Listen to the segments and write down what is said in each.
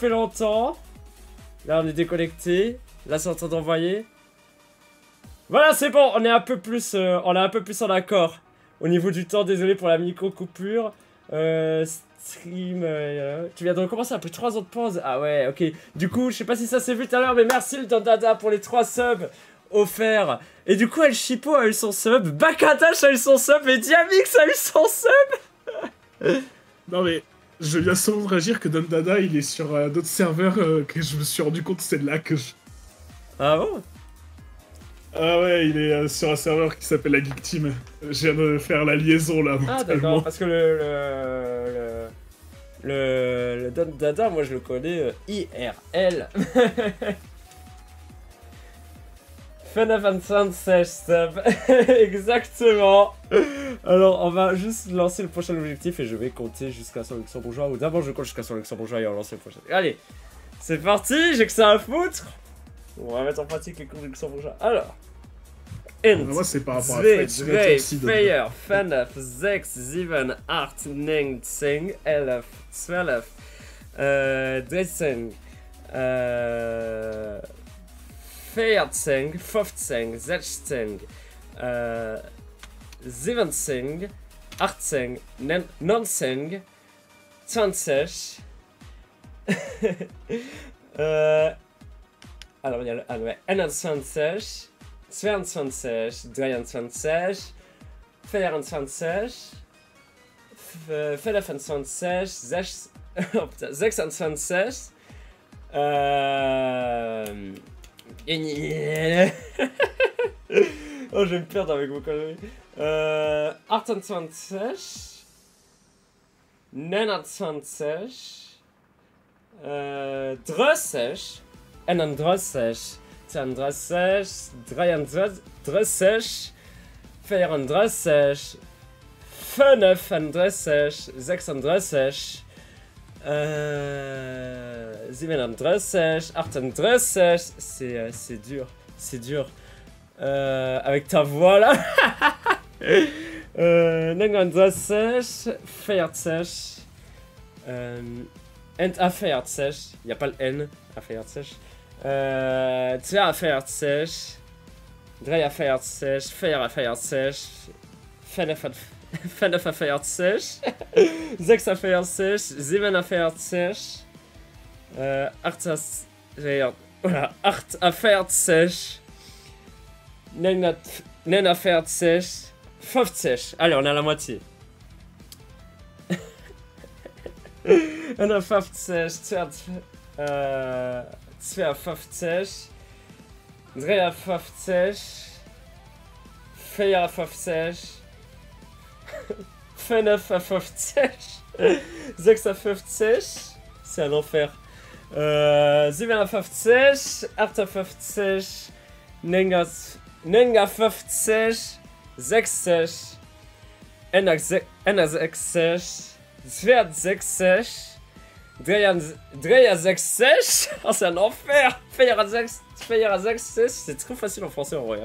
coupé longtemps. Là, on est déconnecté. Là, c'est en train d'envoyer. Voilà, c'est bon. On est un peu plus, en accord. Au niveau du temps, désolé pour la micro-coupure. Stream... tu viens de recommencer après 3 ans de pause. Ah ouais, ok. Du coup, je sais pas si ça s'est vu tout à l'heure, mais merci le Dada pour les 3 subs offerts. Et du coup, El Chipo a eu son sub. Bakatash a eu son sub. Et Diamix a eu son sub. Non mais, je viens seulement de réagir que Don Dada, il est sur d'autres serveurs que je me suis rendu compte que c'est là que je... Ah bon? Ah ouais, il est sur un serveur qui s'appelle la Geek Team. Je viens de faire la liaison là. Ah d'accord, parce que le Don Dada, moi je le connais IRL. Fun26 sub. Exactement. Alors on va juste lancer le prochain objectif et je vais compter jusqu'à son luxembourgeois. Ou d'abord je compte jusqu'à son luxembourgeois et on lance le prochain. Allez, c'est parti, j'ai que ça à foutre. On va mettre en pratique les cours luxembourgeois. Alors. Int, moi c'est par rapport à 2, Fred, 3, 4, 5, 6, 7, 8, 9, 10, 11, 12, 13, 14, 15, 16, 17, 18, 19, 20. Alors, il y a le 21, 22, 23, 24, 25, 26, oh putain, 26, oh, je vais me perdre avec vos conneries. 28, 29, 30, 31, 32, 33, 34, 35, 36, 36, 37, 38, c'est dur, c'est dur. Avec ta voix là. 39, 40, and a 40, il n'y a pas le N, a 40. 42, 43, 44, 45, 46, 46, 47, 48, 48, 49, 50. Allez, on est à la moitié. 51, 52, 53, 54, 55, 56, c'est un enfer. 57, 58, 59, 60, 60, 61, 62, 63, oh c'est un enfer. 64, c'est trop facile en français en vrai.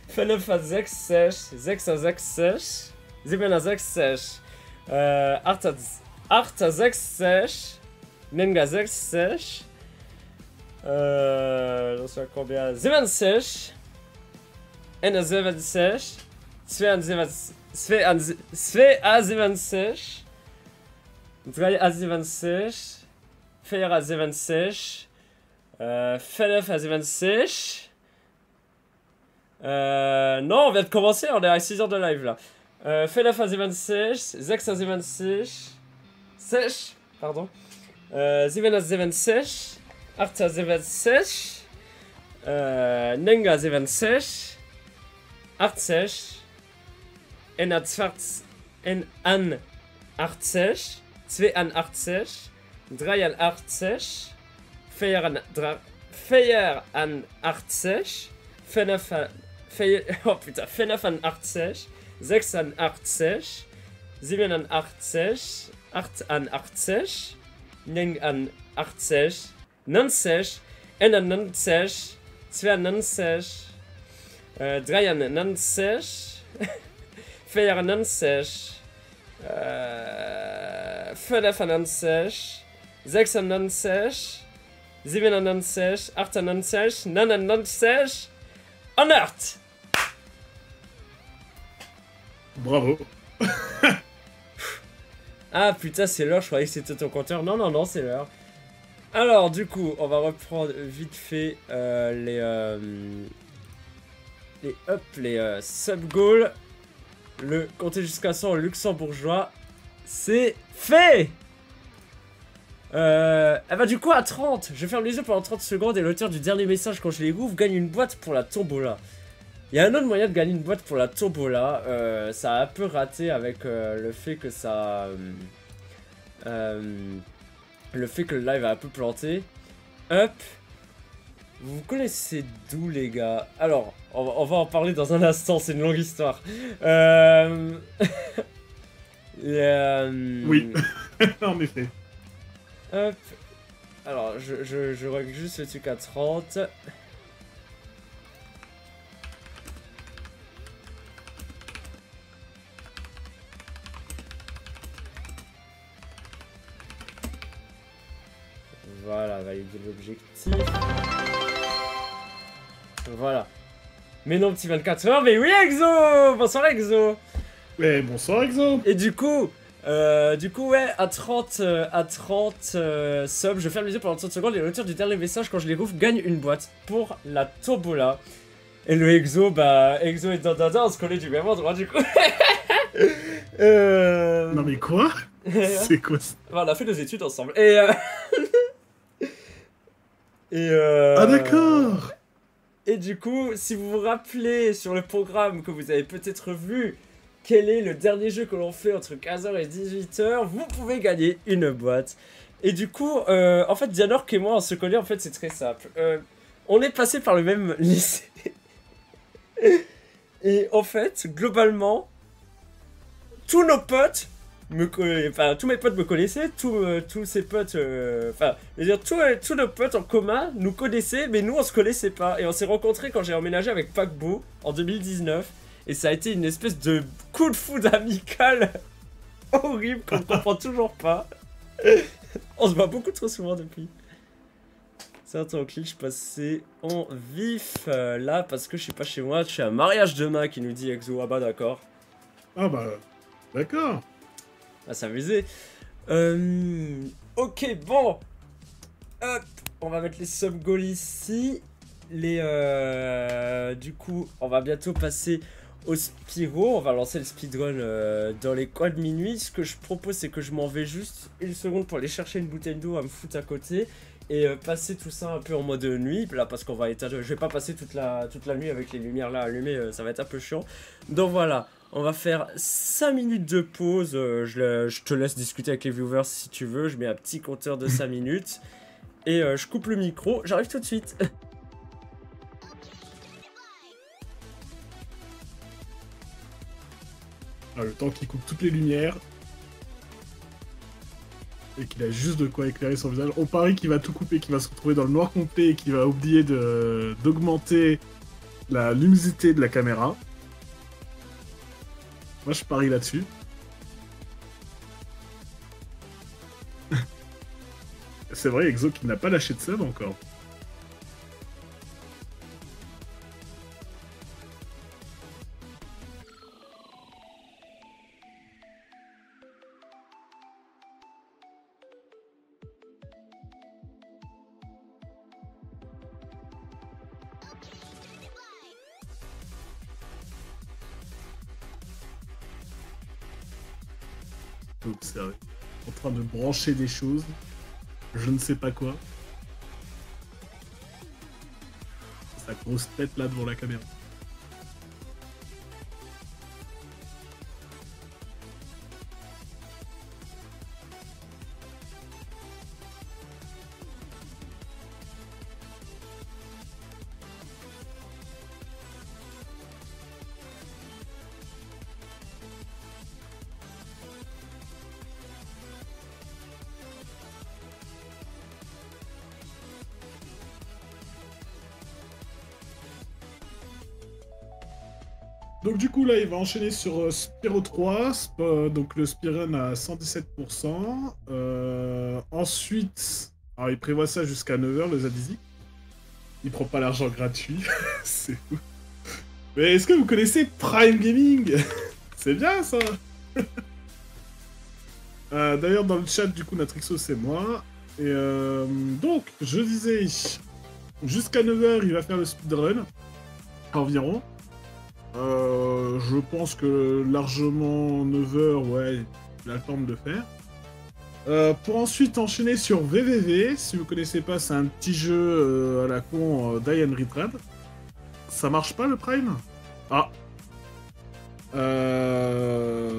65, 66, 67, 68, 69, j'en suis à combien? 76, 71, 72, 72, 73, 74, 75, non, on vient de commencer, on est à 6 heures de live là. 75, 76, 6, pardon. 77, 78, 79, 80, 81, 80, 82, 83, 84, 85, 86, 87, 88, 89, 90, 91, 92, 93, 94, 95, Sechs an non-sech. 7 an non-sech. 8 an non-sech. 9 an non-sech. En 8. Bravo. Ah putain, c'est l'heure, je croyais que c'était ton compteur. Non, non, non, c'est l'heure. Alors, du coup, on va reprendre vite fait les sub-goals. Le compter jusqu'à 100 luxembourgeois. C'est fait. Bah du coup à 30, je ferme les yeux pendant 30 secondes et l'auteur du dernier message quand je les rouvre gagne une boîte pour la tombola. Il y a un autre moyen de gagner une boîte pour la tombola, ça a un peu raté avec le fait que ça... le fait que le live a un peu planté. Hop. Vous connaissez d'où les gars? Alors, on va en parler dans un instant, c'est une longue histoire. Oui, en effet. Hop. Alors, je règle juste le truc à 30. Voilà, valider l'objectif. Voilà. Mais non, petit 24 heures, mais oui, Exo! Bonsoir, Exo! Ouais, bonsoir, Exo! Et du coup, ouais, à 30 subs, je ferme les yeux pendant 30 secondes et l'auteur du dernier message, quand je les rouvre, gagne une boîte pour la tombola. Et le Exo, bah, Exo et Dandada, on se connaît du même endroit, du coup. Non mais quoi? C'est quoi ça? On a fait nos études ensemble. Ah d'accord! Et du coup, si vous vous rappelez sur le programme que vous avez peut-être vu, quel est le dernier jeu que l'on fait entre 15h et 18h, vous pouvez gagner une boîte. Et du coup, en fait, Dianork et moi, on se connaît, en fait, c'est très simple. On est passé par le même lycée. Et en fait, globalement, tous nos potes tous mes potes me connaissaient, tous ces potes, enfin, je veux dire, tous nos potes en commun nous connaissaient, mais nous on se connaissait pas. Et on s'est rencontrés quand j'ai emménagé avec Paquebot en 2019. Et ça a été une espèce de coup de foudre amical horrible qu'on ne comprend toujours pas. On se voit beaucoup trop souvent depuis. C'est un temps clé, je passais en vif là parce que je suis pas chez moi, je suis à un mariage demain qui nous dit Exo. Ah bah d'accord. Ah bah, d'accord. À s'amuser. Ok, bon. Hop, on va mettre les sub-goals ici. Du coup, on va bientôt passer au Spyro. On va lancer le speedrun dans les coins de minuit. Ce que je propose, c'est que je m'en vais juste une seconde pour aller chercher une bouteille d'eau à me foutre à côté. Et passer tout ça un peu en mode nuit. Là, parce qu'on va éteindre. Je vais pas passer toute la nuit avec les lumières là allumées. Ça va être un peu chiant. Donc voilà. On va faire 5 minutes de pause, je te laisse discuter avec les viewers si tu veux, je mets un petit compteur de 5 minutes, et je coupe le micro, j'arrive tout de suite. Ah, le temps qu'il coupe toutes les lumières, et qu'il a juste de quoi éclairer son visage, on parie qu'il va tout couper, qu'il va se retrouver dans le noir complet, et qu'il va oublier d'augmenter la luminosité de la caméra. Moi, je parie là-dessus. C'est vrai, Exo qui n'a pas lâché de sub encore. Observez. En train de brancher des choses. Je ne sais pas quoi. Sa grosse tête là devant la caméra. Donc du coup là il va enchaîner sur Spyro 3, donc le speedrun à 117%. Ensuite, alors il prévoit ça jusqu'à 9h, le Zadizi. Il prend pas l'argent gratuit. C'est fou. Mais est-ce que vous connaissez Prime Gaming? C'est bien ça. D'ailleurs, dans le chat, du coup, Natrixo, c'est moi. Et donc, je disais, jusqu'à 9h, il va faire le speedrun. Environ. Je pense que largement 9h, ouais, il a le temps de le faire. Pour ensuite enchaîner sur VVV, si vous connaissez pas, c'est un petit jeu à la con Die and Retread. Ça marche pas le Prime? Ah.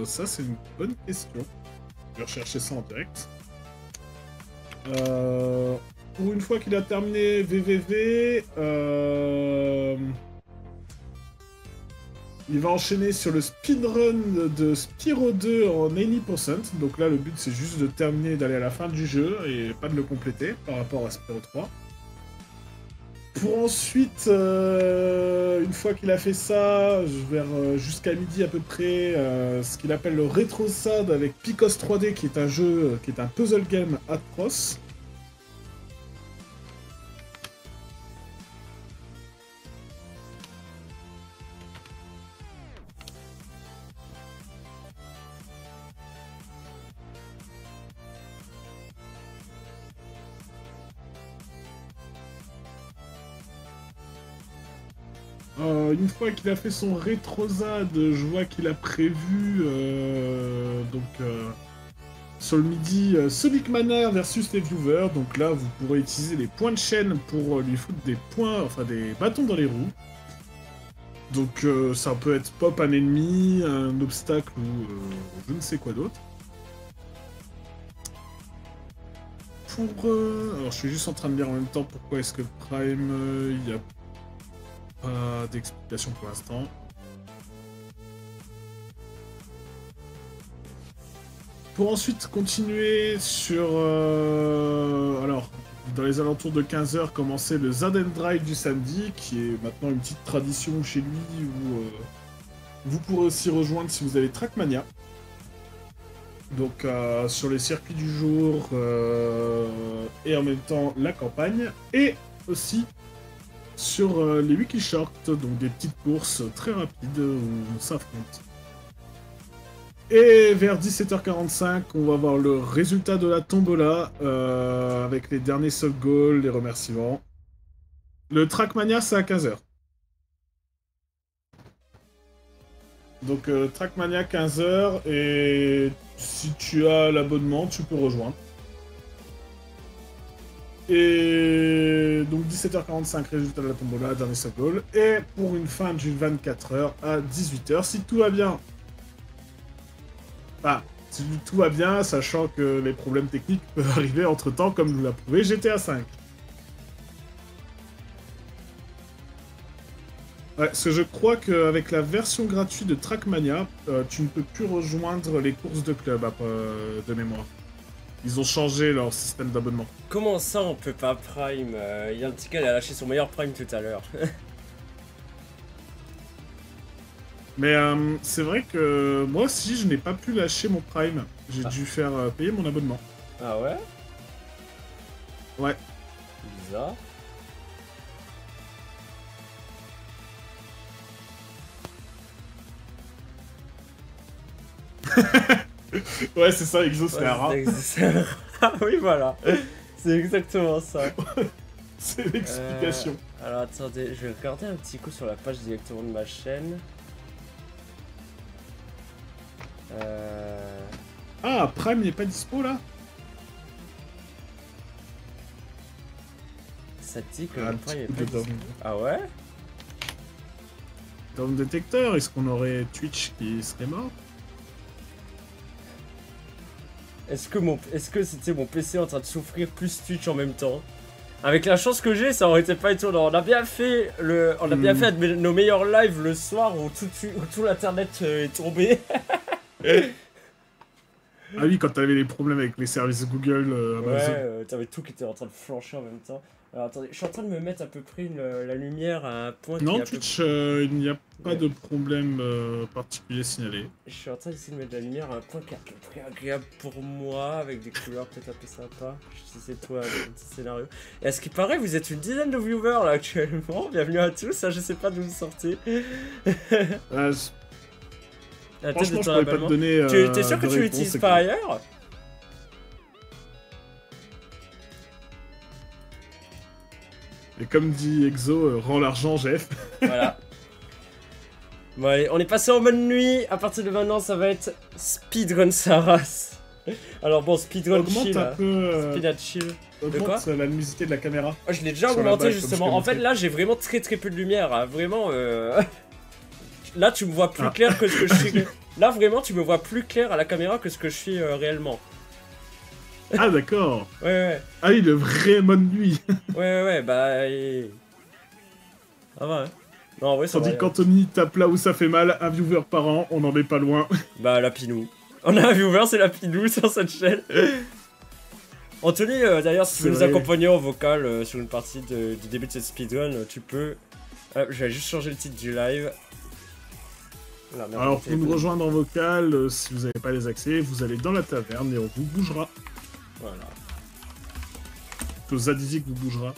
Ça c'est une bonne question. Je vais rechercher ça en direct. Pour une fois qu'il a terminé VVV, il va enchaîner sur le speedrun de Spyro 2 en 80%. Donc là, le but, c'est juste de terminer, d'aller à la fin du jeu et pas de le compléter par rapport à Spyro 3. Pour ensuite, une fois qu'il a fait ça, vers jusqu'à midi à peu près, ce qu'il appelle le RetroSad avec Picos 3D, qui est un jeu, qui est un puzzle game atroce. Une fois qu'il a fait son rétrosade, je vois qu'il a prévu sur le midi Sonic Mania versus les viewers. Donc là, vous pourrez utiliser les points de chaîne pour lui foutre des points, enfin des bâtons dans les roues. Donc ça peut être pop un ennemi, un obstacle ou je ne sais quoi d'autre. Alors je suis juste en train de lire en même temps pourquoi est-ce que Prime, il y a pas d'explication pour l'instant. Pour ensuite continuer sur... alors, dans les alentours de 15h, commencer le Zaden Drive du samedi, qui est maintenant une petite tradition chez lui, où vous pourrez aussi rejoindre si vous avez Trackmania. Donc sur les circuits du jour, et en même temps la campagne, et aussi sur les Wiki Short, donc des petites courses très rapides où on s'affronte. Et vers 17h45, on va voir le résultat de la tombola, avec les derniers soft goals, les remerciements. Le Trackmania, c'est à 15h. Donc Trackmania 15h, et si tu as l'abonnement, tu peux rejoindre. Et donc 17h45, résultat de la tombola, dernier soft goal. Et pour une fin du 24h à 18h, si tout va bien. Enfin, si tout va bien, sachant que les problèmes techniques peuvent arriver entre temps, comme nous l'a prouvé GTA V. Ouais, parce que je crois qu'avec la version gratuite de Trackmania, tu ne peux plus rejoindre les courses de club de mémoire. Ils ont changé leur système d'abonnement. Comment ça on peut pas Prime? Il y a un petit gars qui a lâché son meilleur Prime tout à l'heure. Mais c'est vrai que moi aussi je n'ai pas pu lâcher mon Prime. J'ai dû faire payer mon abonnement. Ah ouais? Ouais. Bizarre. Ouais, c'est ça, Exo, c'est un rat. Ah oui, voilà. C'est exactement ça. C'est l'explication. Alors attendez, je vais regarder un petit coup sur la page directement de ma chaîne. Ah, Prime n'est pas dispo là? Ça te dit que le Prime est pas dispo. Ah ouais? Down Detector, est-ce qu'on aurait Twitch qui serait mort? Est-ce que c'était mon PC en train de souffrir plus Twitch en même temps? Avec la chance que j'ai, ça aurait été pas étonnant. On a bien fait bien fait nos meilleurs lives le soir où tout l'internet est tombé. Ah oui, quand t'avais les problèmes avec les services Google, Amazon. Ouais, t'avais tout qui était en train de flancher en même temps. Alors attendez, je suis en train de me mettre à peu près la lumière à un point qui est Non, à peu Twitch, il n'y a pas Ouais. de problème particulier signalé. Je suis en train d'essayer de mettre de la lumière à un point qui est à peu près agréable pour moi, avec des couleurs peut-être un peu sympas. Si c'est toi, le petit scénario. Et à ce qui paraît, vous êtes une dizaine de viewers là actuellement. Bienvenue à tous, ça je sais pas d'où vous sortez. La tête Franchement, de je ton pourrais pas te abattement. donner. T'es sûr que de tu réponse, l'utilises c'est pas que- ailleurs? Et comme dit Exo, rends l'argent, Jeff. Voilà. Bon allez, on est passé en mode nuit. À partir de maintenant, ça va être speedrun sa race. Alors bon, speedrun Augmente chill. un peu. Speedrun chill. Augmente la luminosité de la caméra. Oh, je l'ai déjà Sur la augmenté balle, comme justement. je t'ai En fait, montré. là, j'ai vraiment très peu de lumière. Hein. Vraiment, là, tu me vois plus clair que ce que je suis. Là, vraiment, tu me vois plus clair à la caméra que ce que je suis réellement. Ah, d'accord. Ouais. Ah oui, le vrai mode nuit. Ouais, bah. Ça va, hein. Non, en vrai, ça va. Tandis qu'Anthony tape là où ça fait mal, un viewer par an, on n'en est pas loin. Bah, la Pinou. On a un viewer, c'est la Pinou sur cette chaîne. Anthony, d'ailleurs, si tu veux nous C'est vrai. accompagner en vocal sur une partie du début de cette speedrun, tu peux. Je vais juste changer le titre du live. Là, merde, Alors, mon pour nous téléphone. rejoindre en vocal, si vous n'avez pas les accès, vous allez dans la taverne et on vous bougera. Voilà. Aux Zadizzy que vous bougera.